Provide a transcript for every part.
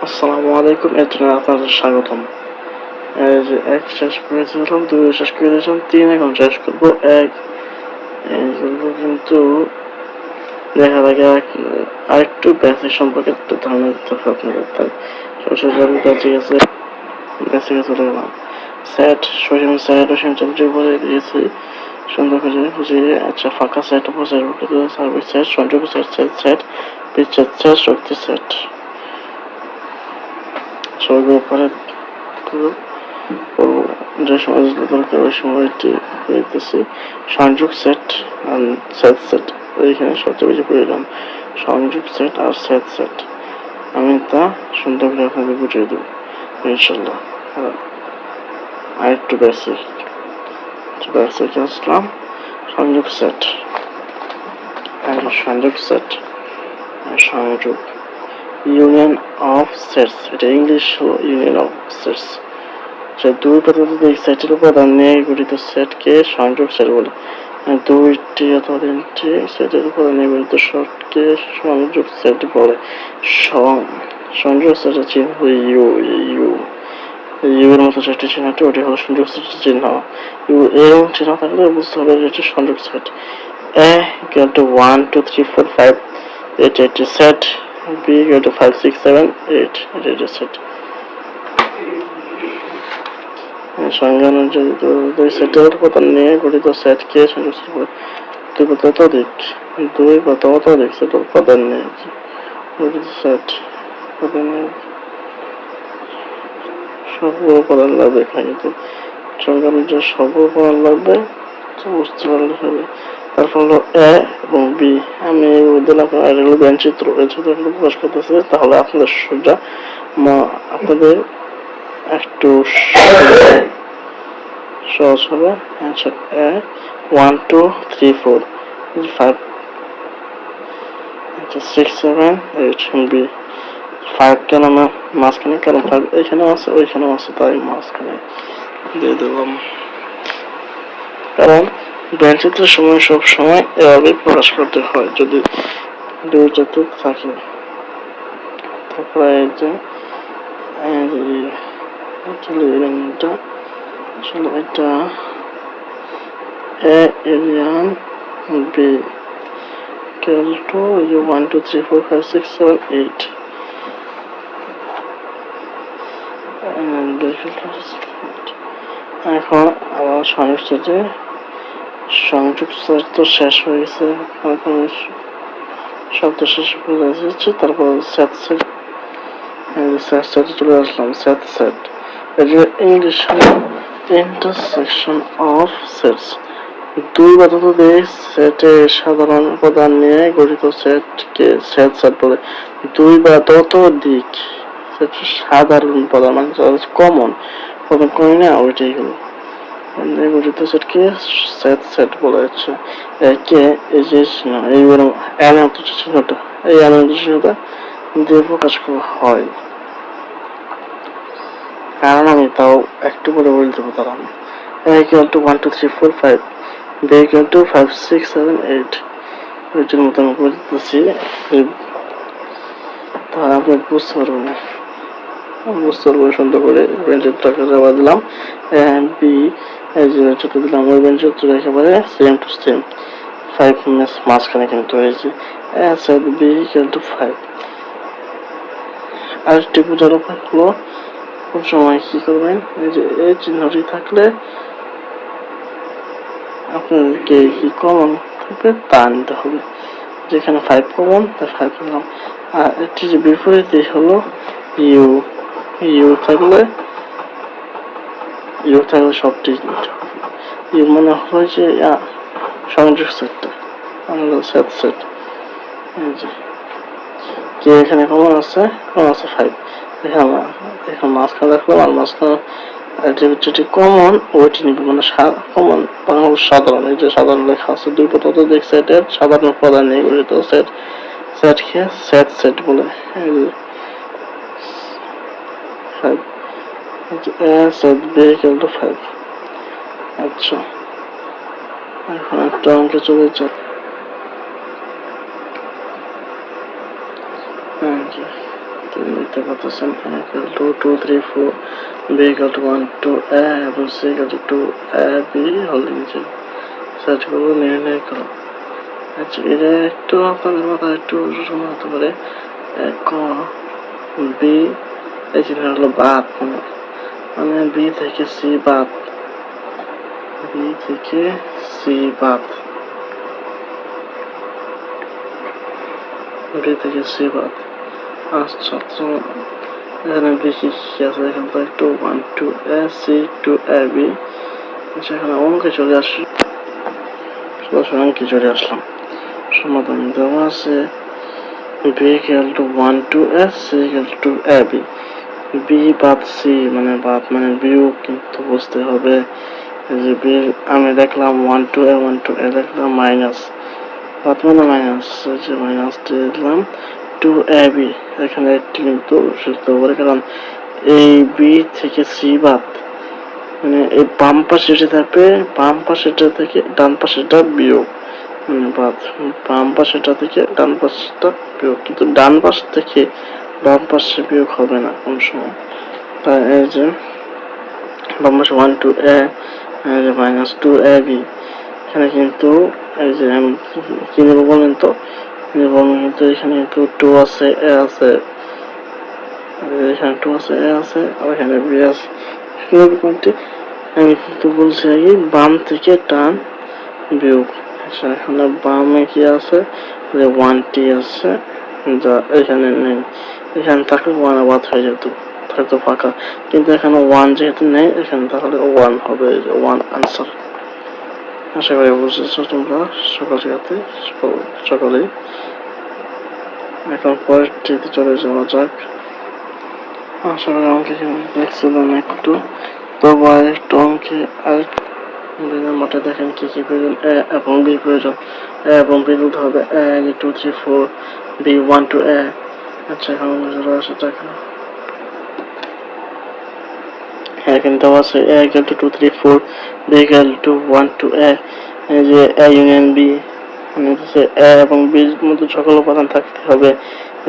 আসসালামু আলাইকুম, এর জন্য আপনাদের স্বাগতম। এই যে এক শেষ করেছিলাম, দুই শেষ করে দিয়েছিলাম, তিন এখন শেষ করবো। এক এইগুলো কিন্তু দেখার আগে আরেকটু বেসিক সম্পর্কে একটু ধারণা দিতে হবে আপনাদের। তাই সরাসরি আমি বেসিকে চলে গেলাম। সেট সসীম সেট অসীম সেট বলে দিয়েছি সুন্দর করে বুঝিয়ে। আচ্ছা, ফাঁকা সেট উপর সার্ভিস সেট, সংযোগ সেট, সেট সেট, বিচ্ছেদ সেট, শক্তি সেট। সবগুলো উপরে যে সময়গুলো দরকার ওই সময়টি পেতেছি। সংযোগ সেট আর সেট সেট এইখানে সবচেয়ে বেশি প্রয়োজন। সংযোগ সেট আর সেট সেট আমি তা সুন্দর করে আপনাদের বুঝিয়ে দেবো ইনশাল্লাহ। আর একটু বেসিক আসলাম। সংযোগ সেট সংযোগ সেট সংযোগ ইউনিয়ন অফ সেটস, এটা ইংলিশ হলো ইউনিয়ন অফ সেটস। দুই পদ্ধতিতে সেটের উপাদান নিয়ে গঠিত সেটকে সংযোগ সেট বলে। দুইটি অথবা তিনটি সেটের উপাদান নিয়ে গঠিত সেটকে সংযোগ সেট বলে। সংযোগ সেটের চিহ্ন ইউ ইউ ইউ এর মতো সেটের চিহ্নটি ওটি হলো সংযোগ সেটের চিহ্ন। ইউ এর চিহ্ন থাকলে বুঝতে হবে এটি সংযোগ সেট। A equal to 1 2 3 4 5 8 এটি সেট। B equal to 5 6 7 8 এটি সেট। সংজ্ঞা অনুযায়ী দুই সেটের উপাদান নিয়ে গঠিত সেটকে সংযোগ সেট বলে। দুই বা ততোধিক সেটের উপাদান নিয়ে গঠিত সেট সবগুলো উপাদান লাগবে এখানে। কিন্তু সংজ্ঞা অনুযায়ী সবগুলো উপাদান লাগবে, বুঝতে পারলে হবে। তারপর হলো এ এবং বি। আমি দিলাম ব্যান চিত্র, এই চিত্রগুলো প্রকাশ করতেছে, তাহলে আপনাদের সোজা আপনাদের একটু সহজ হবে। অ্যান্সার এ 1 2 3 4 5 6 7 8 বি 5 কেন মাঝখানে, কারণ 5 এখানেও আছে ওইখানেও আছে, তাই মাঝখানে দিয়ে দিলাম। কারণ ব্যানচিত্রের সময় সব সময় এভাবে প্রকাশ করতে হয় যদি দুই জাতি থাকে। তারপরে এই যে এটা A alien B equal to 1 2 3 4 5 6 7 8 এখন আবার সংযোগ সেটে সংযোগ সেট তো শেষ হয়ে গেছে, শব্দ শেষ করে যাচ্ছে। তারপর সেট সেট সেটে চলে আসলাম। সেট সেট ইংলিশ হলো ইন্টারসেকশন অফ সেটস। দুই বা ততোধিক সেটের সাধারণ উপাদান নিয়ে গঠিত সেটকে সেট সেট বলে। দুই বা ততোধিক সেটের সাধারণ উপাদান মানে কমন উপাদান করি না, ওইটাই হলো গঠিত সেটকে সেট সেট বলা হচ্ছে। একে এই যে এই চিহ্নটা, এই চিহ্নটা দিয়ে প্রকাশ করা হয়। কারণ আমি তাও একটু করে বলে দেবো, দাঁড়ান। A equal to 1 2 3 4 5 B equal to 5 6 7 8 এটার মতো আমি করে দিতেছি, তাহলে আপনি বুঝতে পারবেন সুন্দর করে। বেঞ্চেরটাকে জমা দিলাম। বি এই যে চোখে দিলাম, ওই বেঞ্চের চোখ একেবারে সেম টু সেম। 5 মাঝখানে কিন্তু হয়েছে। B equal to 5। আরেকটি বোঝার উপায় হলো কোন সময় কি করবেন, এই যে এই চিহ্নটি থাকলে আপনাদেরকে কি কমন থাকবে তা নিতে হবে। যেখানে 5 কমন, তাই 5 নিলাম। আর এটি যে বিপরীতে হলো ইউ ইউ থাকলে সবটি ইউ মানে হলো যে সংযোগ সেটটা সেট সেট। যে এখানে কমন আছে 5, এখানে মাঝখানে রাখলাম, আর মাঝখানে যেটি কমন ওইটি নিব, মানে কমন বাংলা সাধারণ। এই যে সাধারণ লেখা আছে, দুই বা ততোধিক সেটের সাধারণ উপাদান নিয়ে গঠিত সেটকে সেট সেট বলে। Set B equal to 5। আচ্ছা, এখন একটা অঙ্কে চলে যাক। মিথ্যা কথা করতেছেন a equal to 2 3 4 b equal to 1 2 a এবং c equal to 2 a b holding 0 search করবো নির্ণয় করো। আচ্ছা, এটা একটু আপনাদের মাথায় একটু সময় হতে পারে। ক বি এই চিহ্নটা হলো বাদ, মানে বি থেকে সি বাদ, বি থেকে সি বাদ, বি থেকে সি বাদ। আচ্ছা, এখানে বি কি আছে? এখানে তো একটু 1 2 a c 2 a b। আচ্ছা, এখানে অঙ্কে চলে আসি, সরাসরি অঙ্কে চলে আসলাম। সমাধান দেওয়া আছে b equal to 1 2 a c equal to a b। b বাদ c মানে বাদ মানে বিয়োগ, কিন্তু বুঝতে হবে যে b আমি দেখলাম 1 2 a 1 2 a দেখলাম মাইনাস, বাদ মানে মাইনাস, যে মাইনাস দিলাম 2 a b। এখানে একটি কিন্তু সূত্র করে, কারণ এই b থেকে c বাদ মানে এই বাম পাশে যেটা থাকবে, বাম পাশেটা থেকে ডান পাশেটা বিয়োগ, মানে বাদ বাম পাশেটা থেকে ডান পাশটা বিয়োগ, কিন্তু ডান পাশ থেকে বাম পাশে বিয়োগ হবে না কোন সময়। তাই এই যে বাম পাশে 1 2 a মাইনাস 2 a b। এখানে কিন্তু এই যে আমি কি নেবো বলেন তো, কিন্তু এখানে কিন্তু 2 আছে a আছে, এখানে 2 আছে a আছে, আর এখানে b আছে। কোনটি আমি কিন্তু বলছি আগে বাম থেকে ডান বিয়োগ। আচ্ছা, এখানে বামে কি আছে, যে 1t আছে, যা এখানে নেই, এখানে থাকলে 1 বাদ হয়ে যেত, থাকতো ফাঁকা, কিন্তু এখানে 1 যেহেতু নেই এখানে, তাহলে 1 হবে, 1 আনসার। আশা করি বুঝেছো তোমরা সকলেই। এখন পরেরটিতে চলে যাওয়া যাক। আশা করি অঙ্কে দেখছিলাম একটু, তো একটু অঙ্কে আর দুই নাম্বারটা দেখেন কি কি প্রয়োজন, এ এবং বি প্রয়োজন। এ এবং বি বলতে হবে a 2 3 4 b 1 2 a। আচ্ছা, এখন চলে আসা যাক। এখানে দেওয়া আছে a equal to 2 3 4 b equal to 1 2 a। এই যে a ইউনিয়ন b, মানে হচ্ছে a এবং b এর মধ্যে সকল উপাদান থাকতে হবে।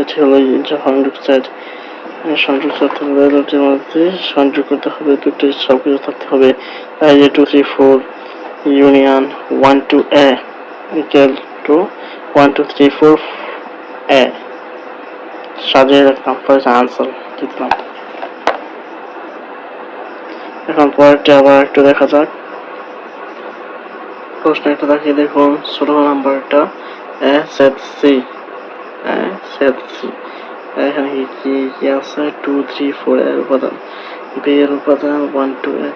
এটি হলো সংযোগ সেট। সংযোগ করতে হবে, দুটির মধ্যে সংযোগ করতে হবে, দুটি সবকিছু থাকতে হবে। এই যে 2 3 4 union 1 2 a equal to 1 2 3 4 a সাজিয়ে রাখলাম, পরে আনসার দিলাম। এখন পরেরটি আবার একটু দেখা যাক। প্রশ্ন একটা দেখিয়ে দেখুন, 16 নাম্বারটা a set c, a set c। এখানে কি কি আছে, 2 3 4 এর উপাদান, b এর উপাদান 1 2 a,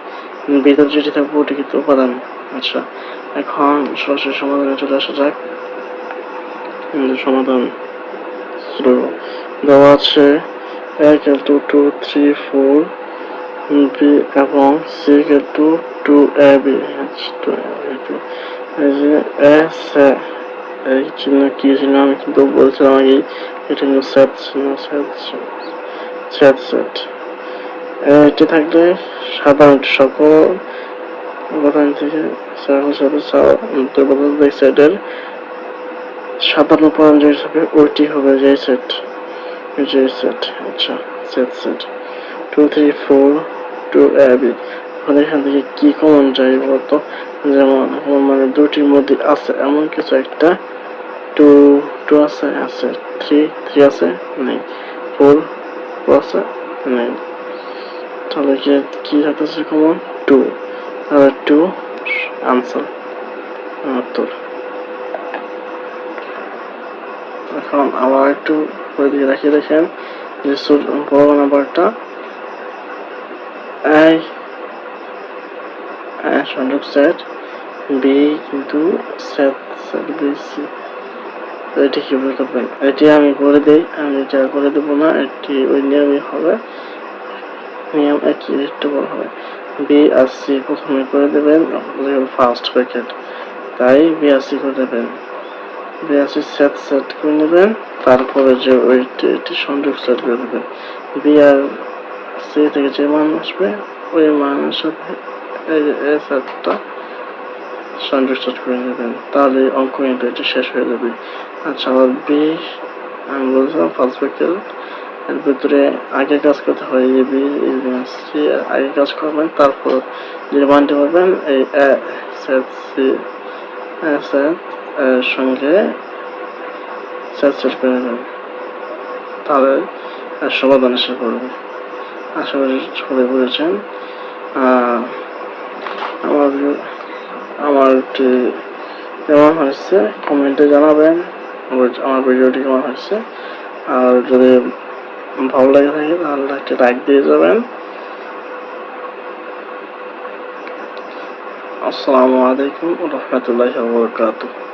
ভিতরে যেটি থাকবে ওটি কিন্তু উপাদান। আচ্ছা, এখন সরাসরি সমাধানে চলে আসা যাক। সমাধান দেওয়া আছে a equal to 2 3 4 b এবং c equal to 2 ab। এই যে এই চিহ্ন কি ছিল আমি কিন্তু বলছিলাম আগে, এটা কিন্তু সেট চিহ্ন, সেট। এটি থাকলে সাধারণত সকল উপাদান থেকে সেটের সাধারণ উপাদান যে হিসাবে ওইটি হবে যে সেট। আচ্ছা, সেট 2 3 4 2 ab। এখন এখান থেকে কি কমন যায় বলতো, যেমন মানে দুটির মধ্যে আছে এমন কিছু একটা, 2 আছে, 3 আছে, নেই, 4 আছে, নেই, তাহলে কি থাকতেছে কমন, 2, তাহলে 2 আনসার, উত্তর। এখন আবার একটু ওইদিকে দেখিয়ে দেখেন যে বড় নাম্বারটা সংযোগ সেট বি, কিন্তু সেট বি সি। এটি কিভাবে করবেন এটি আমি করে দিই, আমি এটা করে দেবো না, এটি ওই নিয়মই হবে, নিয়ম একই, একটু বড় হবে। বি আর সি প্রথমে করে দেবেন, ফার্স্ট ব্র্যাকেট, তাই বি আর সি করে দেবেন, বি আর সি সেট করে নেবেন, তারপরে যে ওইটি সংযোগ সেট করে দেবেন। বি আর সি থেকে যে মান আসবে ওই মানের সাথে এই সেটটা সংযোগ সেট করে নেবেন, তাহলে অঙ্ক কিন্তু এটি শেষ হয়ে যাবে। আচ্ছা, আবার বি আমি বলছিলাম ফার্স্ট ব্র্যাকেট, এর ভিতরে আগে কাজ করতে হয় এবি সি আগে কাজ করবেন, তারপর যে মানটি পাবেন এই সেট সি সেট এর সঙ্গে সেট করে নেবেন, তাহলে সমাধান এসে পড়বে। আশা করি সবাই বুঝেছেন। আমারটি কেমন হয়েছে কমেন্টে জানাবেন, আমার ভিডিওটি কেমন হয়েছে। আর যদি ভালো লাগে থাকে তাহলে একটা লাইক দিয়ে যাবেন। আসসালামু আলাইকুম ওয়া রাহমাতুল্লাহি ওয়া বারাকাতুহু।